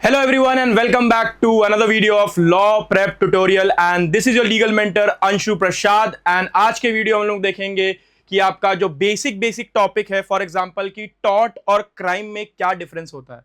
Hello everyone and welcome back to another video of Law Prep Tutorial and this is your legal mentor Anshu Prasad and आज के video हम लोग देखेंगे कि आपका जो बेसिक टॉपिक है फॉर एग्जांपल कि टॉर्ट और क्राइम में क्या डिफरेंस होता है।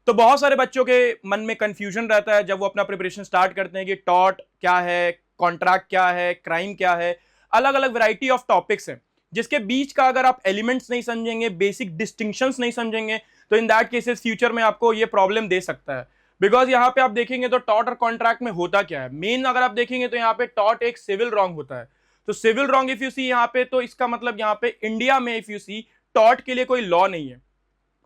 तो बहुत सारे बच्चों के मन में कंफ्यूजन रहता है जब वो अपना प्रिपरेशन स्टार्ट करते हैं कि टॉर्ट क्या है, कॉन्ट्रैक्ट क्या है, क्राइम क्या है। अलग अलग वैरायटी ऑफ टॉपिक्स हैं जिसके बीच का अगर आप एलिमेंट्स नहीं समझेंगे, बेसिक डिस्टिंक्शंस नहीं समझेंगे तो इन दैट केसेस फ्यूचर में आपको ये प्रॉब्लम दे सकता है। बिकॉज यहाँ पे आप देखेंगे तो टॉर्ट और कॉन्ट्रैक्ट में होता क्या है, मेन अगर आप देखेंगे तो यहाँ पे टॉर्ट एक सिविल रॉन्ग होता है। तो civil wrong if you see यहाँ पे, तो इसका मतलब यहाँ पे इंडिया में इफ यू सी टॉर्ट के लिए कोई लॉ नहीं है।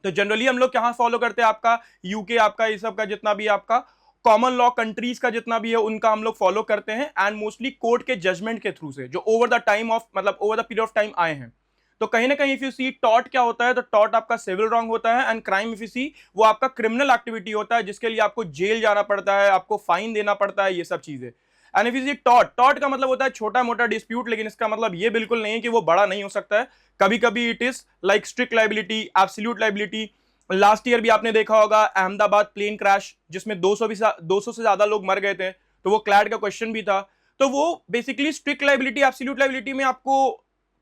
तो जनरली हम लोग कहाँ फॉलो करते हैं, आपका यूके, आपका ये सब का जितना भी आपका कॉमन लॉ कंट्रीज का जितना भी है उनका हम लोग फॉलो करते हैं एंड मोस्टली कोर्ट के जजमेंट के थ्रू से जो ओवर द टाइम ऑफ मतलब over the period of time आए हैं। तो कहीं ना कहीं इफ यू सी टॉर्ट क्या होता है, तो टॉर्ट आपका सिविल रॉन्ग होता है एंड क्राइम इफ यू सी वो आपका क्रिमिनल एक्टिविटी होता है जिसके लिए आपको जेल जाना पड़ता है, आपको फाइन देना पड़ता है, ये सब चीजें। And if you see tort का मतलब होता है छोटा मोटा डिस्प्यूट, लेकिन इसका मतलब ये बिल्कुल नहीं है कि वो बड़ा नहीं हो सकता है। कभी कभी it is like strict liability, absolute liability. Last year भी आपने देखा होगा अहमदाबाद प्लेन क्रैश जिसमें 200 से ज्यादा लोग मर गए थे, तो वो क्लैड का क्वेश्चन भी था। तो वो basically strict liability, absolute liability में आपको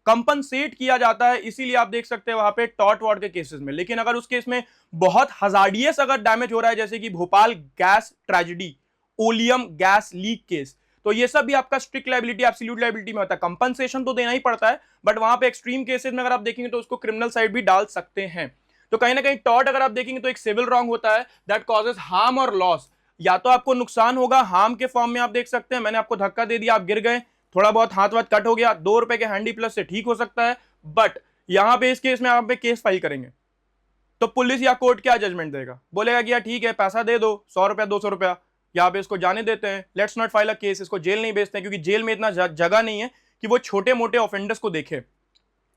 कंपनसेट किया जाता है, इसीलिए आप देख सकते हैं वहां पे टॉर्ट वॉर्ट के केसेस में। लेकिन अगर उस केस में बहुत हजार्डियस अगर डैमेज हो रहा है, जैसे कि Bhopal gas tragedy, oleum gas leak case, तो ये सब भी आपका स्ट्रिक्ट लाइबिलिटी, एब्सोल्यूट लाइबिलिटी में होता है। कंपनसेशन तो देना ही पड़ता है, बट वहां पे एक्सट्रीम केसेस में अगर आप देखेंगे तो उसको क्रिमिनल साइड भी डाल सकते हैं। तो कहीं ना कहीं टॉर्ट अगर आप देखेंगे तो एक सिविल रॉन्ग होता है दैट कॉजेस हार्म और लॉस। या तो आपको नुकसान होगा हार्म के फॉर्म में, आप देख सकते हैं मैंने आपको धक्का दे दिया, आप गिर गए, थोड़ा बहुत हाथ वाथ कट हो गया, 2 रुपए के हैंडी प्लस से ठीक हो सकता है। बट यहां पे इस केस में आप पे केस फाइल करेंगे तो पुलिस या कोर्ट क्या जजमेंट देगा, बोलेगा कि यार ठीक है पैसा दे दो, 100 रुपया 200 रुपया, यहाँ पे इसको जाने देते हैं, let's not file a case, इसको जेल नहीं भेजते हैं क्योंकि जेल में इतना जगह नहीं है कि वो छोटे मोटे ऑफेंडर्स को देखे।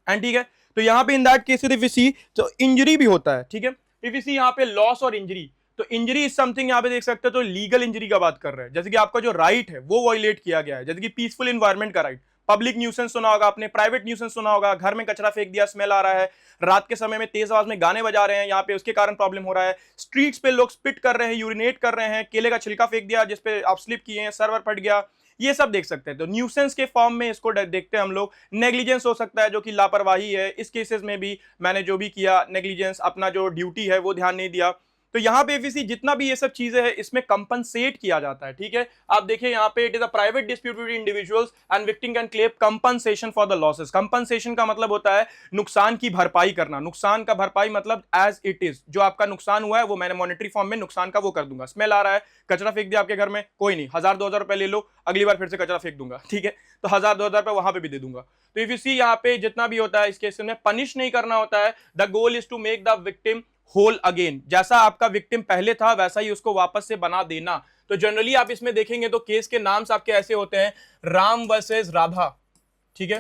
एंड ठीक है, तो यहाँ पे in that case if you see तो इंजरी भी होता है। ठीक है, इफ यू सी यहाँ पे लॉस और इंजरी, तो इंजरी इज समथिंग यहाँ पे देख सकते हैं तो लीगल इंजरी का बात कर रहे हैं, जैसे कि आपका जो राइट है वो वायलेट किया गया है, जैसे कि पीसफुल एनवायरनमेंट का राइट। पब्लिक न्यूसेंस सुना होगा आपने, प्राइवेट न्यूसेंस सुना होगा, घर में कचरा फेंक दिया, स्मेल आ रहा है, रात के समय में तेज आवाज में गाने बजा रहे हैं यहाँ पे, उसके कारण प्रॉब्लम हो रहा है। स्ट्रीट्स पे लोग स्पिट कर रहे हैं, यूरिनेट कर रहे हैं, केले का छिलका फेंक दिया जिसपे आप स्लिप किए हैं, सर्वर फट गया, ये सब देख सकते हैं। तो न्यूसेंस के फॉर्म में इसको देखते हैं हम लोग। नेग्लिजेंस हो सकता है जो कि लापरवाही है, इस केसेस में भी मैंने जो भी किया नेग्लिजेंस, अपना जो ड्यूटी है वो ध्यान नहीं दिया। तो यहाँ पे एफीसी जितना भी ये सब चीजें हैं इसमें कंपनसेट किया जाता है। ठीक है, आप देखिए यहाँ पे it is a private dispute between individuals and victim can claim compensation for the losses. Compensation का मतलब होता है नुकसान की भरपाई करना। नुकसान का भरपाई मतलब एज इट इज, जो आपका नुकसान हुआ है वो मैंने मॉनेटरी फॉर्म में नुकसान का वो कर दूंगा। स्मेल आ रहा है, कचरा फेंक दिया आपके घर में, कोई नहीं, 1000-2000 रुपए ले लो, अगली बार फिर से कचरा फेंक दूंगा। ठीक है, तो 1000-2000 रुपए वहां पे भी दे दूंगा। तो इफ यू सी यहाँ पे जितना भी होता है इस केस में पनिश नहीं करना होता है। The goal is to make the victim whole again, जैसा आपका विक्टिम पहले था वैसा ही उसको वापस से बना देना। तो जनरली आप इसमें देखेंगे तो केस के नाम्स आपके ऐसे होते हैं, राम वर्सेस राधा। ठीक है,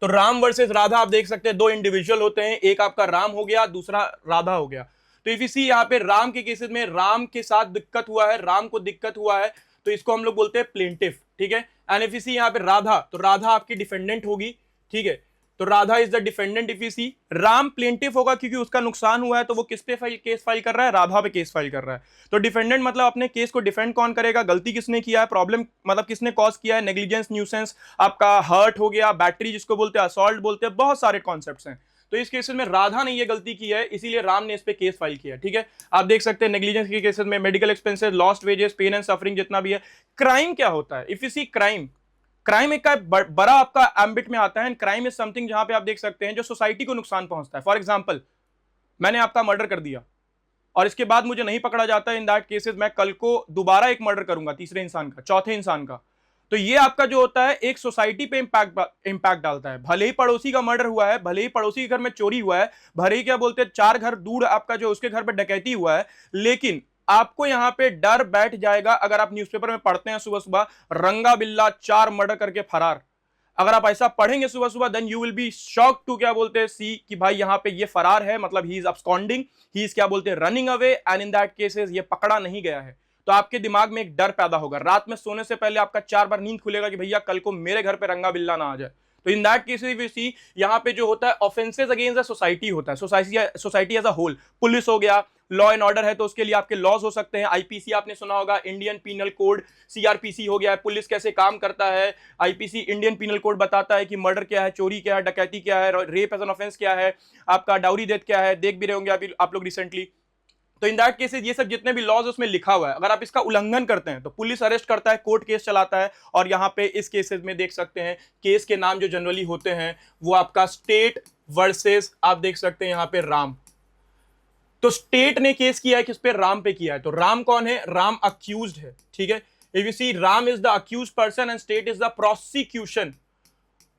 तो राम वर्सेस राधा आप देख सकते हैं, 2 इंडिविजुअल होते हैं, एक आपका राम हो गया, दूसरा राधा हो गया। तो इफ यू सी यहाँ पे राम के केसेस में राम के साथ दिक्कत हुआ है, राम को दिक्कत हुआ है, तो इसको हम लोग बोलते हैं प्लेंटिफ। ठीक है, एंड इफ यू सी यहाँ पे राधा, तो राधा आपकी डिफेंडेंट होगी। ठीक है, तो Radha is the defendant if you see. Ram plaintiff होगा क्योंकि उसका नुकसान हुआ है, तो वो किस पे केस फाइल कर रहा है, राधा पे केस फाइल कर रहा है। तो डिफेंडेंट मतलब अपने केस को डिफेंड कौन करेगा, गलती किसने किया है, प्रॉब्लम मतलब किसने कॉज किया है, नेग्लिजेंस, न्यूसेंस, आपका हर्ट हो गया, बैटरी जिसको बोलते हैं, असॉल्ट बोलते हैं, बहुत सारे कॉन्सेप्ट्स हैं। तो इस केस में राधा ने ये गलती की है, इसीलिए राम ने इस पे केस फाइल किया। ठीक है, आप देख सकते हैं नेग्लिजेंस के केसेस में medical expenses, lost wages, pain and suffering जितना भी है। क्राइम क्या होता है, इफ यू सी क्राइम एक का बड़ा आपका एम्बिट में आता है। क्राइम इज समथिंग जहां पे आप देख सकते हैं जो सोसाइटी को नुकसान पहुंचता है। फॉर एग्जांपल मैंने आपका मर्डर कर दिया और इसके बाद मुझे नहीं पकड़ा जाता, इन दैट केसेस मैं कल को दोबारा एक मर्डर करूंगा, तीसरे इंसान का, चौथे इंसान का। तो ये आपका जो होता है एक सोसाइटी पे इंपैक्ट डालता है। भले ही पड़ोसी का मर्डर हुआ है, भले ही पड़ोसी के घर में चोरी हुआ है, भले ही क्या बोलते हैं 4 घर दूर आपका जो उसके घर पे डकैती हुआ है, लेकिन आपको यहां पे डर बैठ जाएगा अगर आप न्यूज़पेपर में पढ़ते हैं सुबह सुबह, रंगा बिल्ला 4 मर्डर करके फरार। अगर आप ऐसा पढ़ेंगे सुबह सुबह, then you will be shock to क्या बोलते हैं सी कि भाई यहां पे ये फरार है, मतलब he is absconding, he is क्या बोलते हैं running away, and in that cases ये पकड़ा नहीं गया है। तो आपके दिमाग में एक डर पैदा होगा, रात में सोने से पहले आपका 4 बार नींद खुलेगा कि भैया कल को मेरे घर पे रंगा बिल्ला ना आ जाए। तो in that case if you see, यहाँ पे जो होता है ऑफेंसेस अगेंस्ट द सोसाइटी होता है, society as a whole. Police हो गया, लॉ एंड ऑर्डर है तो उसके लिए आपके लॉज हो सकते हैं, आईपीसी आपने सुना होगा, इंडियन पीनल कोड, सीआरपीसी हो गया, पुलिस कैसे काम करता है, आईपीसी इंडियन पीनल कोड बताता है कि मर्डर क्या है, चोरी क्या है, डकैती क्या है, रेप एज एन ऑफेंस क्या है, आपका डाउरी डेथ क्या है, देख भी रहे होंगे अभी आप लोग रिसेंटली। तो इन दैट केसेस ये सब जितने भी लॉज उसमें लिखा हुआ है, अगर आप इसका उल्लंघन करते हैं तो पुलिस अरेस्ट करता है, कोर्ट केस चलाता है। और यहां पे इस केसेस में देख सकते हैं केस के नाम जो जनरली होते हैं वो आपका स्टेट वर्सेस, आप देख सकते हैं यहां पे राम। तो स्टेट ने केस किया है किस पे, राम पे किया है। तो राम कौन है, राम अक्यूज्ड है, ठीक है। If you see, Ram is the accused person and state is the prosecution.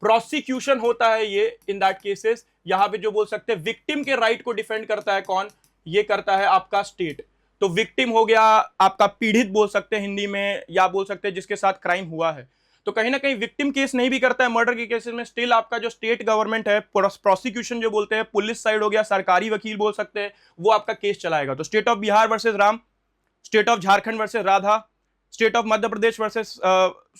Prosecution होता है ये इन दैट केसेस, यहां पे जो बोल सकते हैं विक्टिम के राइट को डिफेंड करता है कौन, ये करता है आपका स्टेट। तो विक्टिम हो गया आपका पीड़ित बोल सकते हैं हिंदी में, या बोल सकते हैं जिसके साथ क्राइम हुआ है। तो कहीं ना कहीं विक्टिम केस नहीं भी करता है मर्डर के केसेस में, स्टिल आपका जो स्टेट गवर्नमेंट है, प्रोसिक्यूशन जो बोलते हैं, पुलिस साइड हो गया, सरकारी वकील बोल सकते हैं, वो आपका केस चलाएगा। तो state of Bihar versus Ram, state of Jharkhand versus Radha, state of Madhya Pradesh versus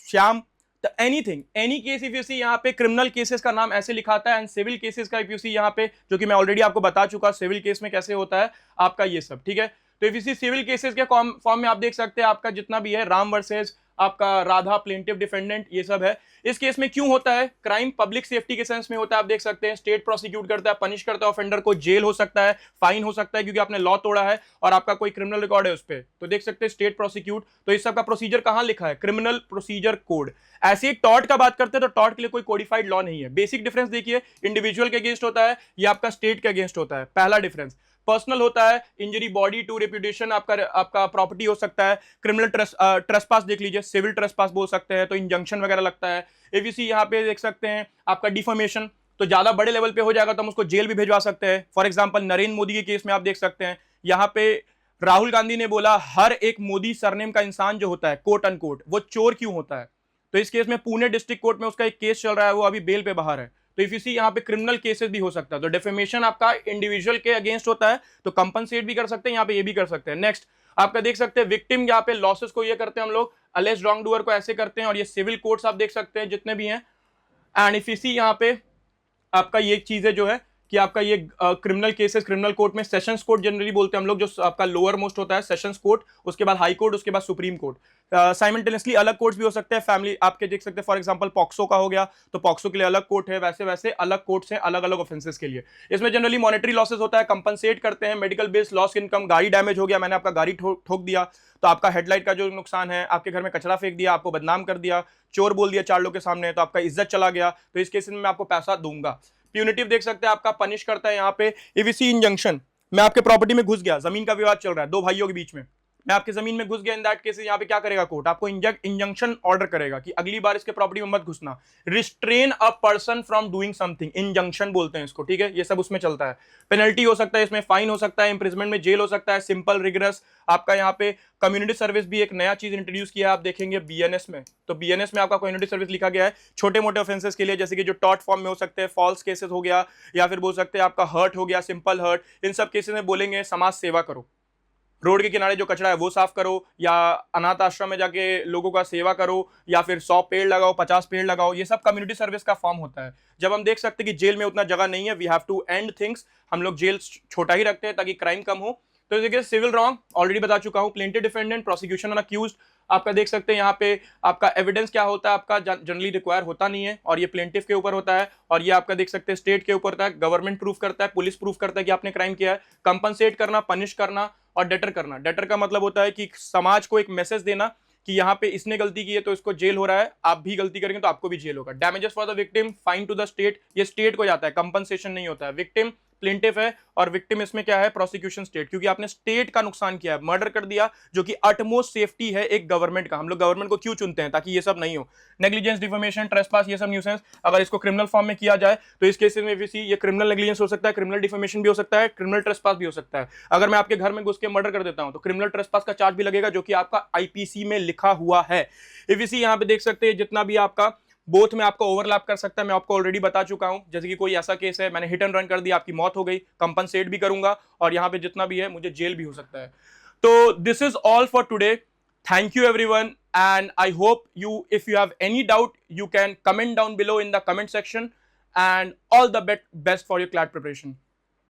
Shyam. तो anything, any case if you see, यहाँ पे क्रिमिनल केसेस का नाम ऐसे लिखाता है, एंड सिविल केसेस का इफ यू सी यहाँ पे, जो कि मैं ऑलरेडी आपको बता चुका सिविल केस में कैसे होता है आपका ये सब, ठीक है। तो if you see civil cases के फॉर्म में आप देख सकते हैं आपका जितना भी है, राम वर्सेस आपका राधा, प्लेंटिव डिफेंडेंट, ये सब है। इस केस में क्यों होता है, क्राइम पब्लिक सेफ्टी के सेंस में होता है, आप देख सकते हैं स्टेट प्रोसिक्यूट करता है, पनिश करता है ऑफेंडर को, जेल हो सकता है, फाइन हो सकता है क्योंकि आपने लॉ तोड़ा है और आपका कोई क्रिमिनल रिकॉर्ड है उस पर, तो देख सकते हैं स्टेट प्रोसिक्यूट। तो इस सब का प्रोसीजर कहां लिखा है, क्रिमिनल प्रोसीजर कोड। ऐसे ही टॉर्ट का बात करते हैं तो टॉर्ट के लिए कोई कोडिफाइड लॉ नहीं है। बेसिक डिफरेंस देखिए, इंडिविजुअल के अगेंस्ट होता है, ये आपका स्टेट के अगेंस्ट होता है, पहला डिफरेंस। पर्सनल होता है, इंजरी बॉडी टू रेपुटेशन, आपका प्रॉपर्टी हो सकता है। क्रिमिनल ट्रेसपास देख लीजिए, सिविल ट्रेसपास बोल सकते हैं, तो इंजंक्शन वगैरह लगता है। if you see यहाँ पे देख सकते हैं आपका डिफॉर्मेशन, तो ज्यादा बड़े लेवल पे हो जाएगा तो हम उसको जेल भी भिजवा सकते हैं। फॉर एग्जांपल नरेंद्र मोदी के केस में आप देख सकते हैं, यहाँ पे राहुल गांधी ने बोला हर एक मोदी सरनेम का इंसान जो होता है कोट अनकोट वो चोर क्यों होता है। तो इस केस में पुणे डिस्ट्रिक्ट कोर्ट में उसका एक केस चल रहा है, वो अभी बेल पे बाहर है। तो इफ यू सी यहाँ पे क्रिमिनल केसेस भी हो सकता है। तो डेफेमेशन आपका इंडिविजुअल के अगेंस्ट होता है, तो कंपनसेट भी कर सकते हैं, यहाँ पे ये भी कर सकते हैं। नेक्स्ट आपका देख सकते हैं विक्टिम, यहाँ पे लॉसेस को ये करते हैं हम लोग, अलेज्ड रॉन्ग डूअर को ऐसे करते हैं, और ये सिविल कोर्ट्स आप देख सकते हैं जितने भी हैं। एंड इफ यू सी यहाँ पे आपका ये चीज है जो है कि आपका ये क्रिमिनल केसेस क्रिमिनल कोर्ट में सेशंस कोर्ट जनरली बोलते हैं हम लोग, जो आपका लोअर मोस्ट होता है सेशंस कोर्ट, उसके बाद हाई कोर्ट, उसके बाद सुप्रीम कोर्ट। साइमल्टेनियसली अलग कोर्ट्स भी हो सकते हैं, फैमिली आपके देख सकते हैं, फॉर एग्जांपल पॉक्सो का हो गया तो पॉक्सो के लिए अलग कोर्ट है, वैसे वैसे अलग कोर्ट्स हैं अलग अलग ऑफेंसेस के लिए। इसमें जनरली मॉनेटरी लॉसेस होता है, कंपनसेट करते हैं, मेडिकल बिल्स, लॉस इनकम, गाड़ी डैमेज हो गया, मैंने आपका गाड़ी ठोक दिया तो आपका हेडलाइट का जो नुकसान है, आपके घर में कचरा फेंक दिया, आपको बदनाम कर दिया, चोर बोल दिया 4 लोग के सामने, तो आपका इज्जत चला गया, तो इस केस में मैं आपको पैसा दूंगा। प्यूनिटिव देख सकते हैं आपका पनिश करता है यहाँ पे। इफ यू सी इंजंक्शन, मैं आपके प्रॉपर्टी में घुस गया, जमीन का विवाद चल रहा है 2 भाइयों के बीच में, मैं आपकी जमीन में घुस गया, इन दैट केस यहाँ पे क्या करेगा कोर्ट, आपको इंजंक्शन ऑर्डर करेगा कि अगली बार इसके प्रॉपर्टी में मत घुसना, restrain a person from doing something, injunction बोलते हैं इसको, ठीक है। ये सब उसमें चलता है। पेनल्टी हो सकता है इसमें, फाइन हो सकता है, इंप्रिजमेंट में जेल हो सकता है, सिंपल रिगरस। आपका यहाँ पे कम्युनिटी सर्विस भी एक नया चीज इंट्रोड्यूस किया है, आप देखेंगे बीएनएस में। तो बीएनएस में आपका कम्युनिटी सर्विस लिखा गया है छोटे मोटे ऑफेंसेस के लिए, जैसे कि जो टॉर्ट फॉर्म में हो सकते हैं, फॉल्स केसेस हो गया, या फिर बोल सकते हैं आपका हर्ट हो गया, सिंपल हर्ट, इन सब केसेस में बोलेंगे समाज सेवा करो, रोड के किनारे जो कचरा है वो साफ करो, या अनाथ आश्रम में जाके लोगों का सेवा करो, या फिर 100 पेड़ लगाओ, 50 पेड़ लगाओ, ये सब कम्युनिटी सर्विस का फॉर्म होता है। जब हम देख सकते हैं कि जेल में उतना जगह नहीं है, we have to and things, हम लोग जेल छोटा ही रखते हैं ताकि क्राइम कम हो। तो देखिए सिविल रॉन्ग ऑलरेडी बता चुका हूं, प्लेंटिव डिफेंडेंट, प्रोसिक्यूशन और अक्यूज्ड। आपका देख सकते हैं यहाँ पे आपका एविडेंस क्या होता है, आपका जनरली रिक्वायर होता नहीं है, और ये प्लेंटिव के ऊपर होता है, और ये आपका देख सकते हैं स्टेट के ऊपर होता है, गवर्नमेंट प्रूफ करता है, पुलिस प्रूफ करता है कि आपने क्राइम किया है, कंपनसेट करना, पनिश करना, और डेटर करना। डेटर का मतलब होता है कि समाज को एक मैसेज देना कि यहाँ पे इसने गलती की है तो इसको जेल हो रहा है, आप भी गलती करेंगे तो आपको भी जेल होगा। Damages for the victim, fine to the state, ये स्टेट को जाता है, कंपनसेशन नहीं होता है। विक्टिम प्लेंटिफ है, और विक्टिम इसमें क्या है, प्रोसिक्यूशन स्टेट, क्योंकि आपने स्टेट का नुकसान किया है, मर्डर कर दिया, जो कि अटमोस्ट सेफ्टी है एक गवर्नमेंट का। हम लोग गवर्नमेंट को क्यों चुनते हैं, ताकि ये सब नहीं हो, नेग्लिजेंस, डिफेमेशन, ट्रेसपास, ये सब न्यूसेंस। अगर इसको क्रिमिनल फॉर्म में किया जाए तो इस केस में भी ये क्रिमिनल नेग्लिजेंस हो सकता है, क्रिमिनल डिफेमेशन भी हो सकता है, क्रिमिनल ट्रेसपास भी हो सकता है। अगर मैं आपके घर में घुस के मर्डर कर देता हूं तो क्रिमिनल ट्रेसपास का चार्ज भी लगेगा, जो कि आपका आईपीसी में लिखा हुआ है। इफ यू सी यहाँ पे देख सकते हैं जितना भी आपका बोथ में आपको ओवरलैप कर सकता है, मैं आपको ऑलरेडी बता चुका हूं। जैसे कि कोई ऐसा केस है मैंने हिट एंड रन कर दिया, आपकी मौत हो गई, कंपनसेट भी करूंगा, और यहां पे जितना भी है मुझे जेल भी हो सकता है। तो this is all for today, thank you everyone. and I hope if you have any doubt, you can comment down below in the comment section, and all the best for your CLAT preparation.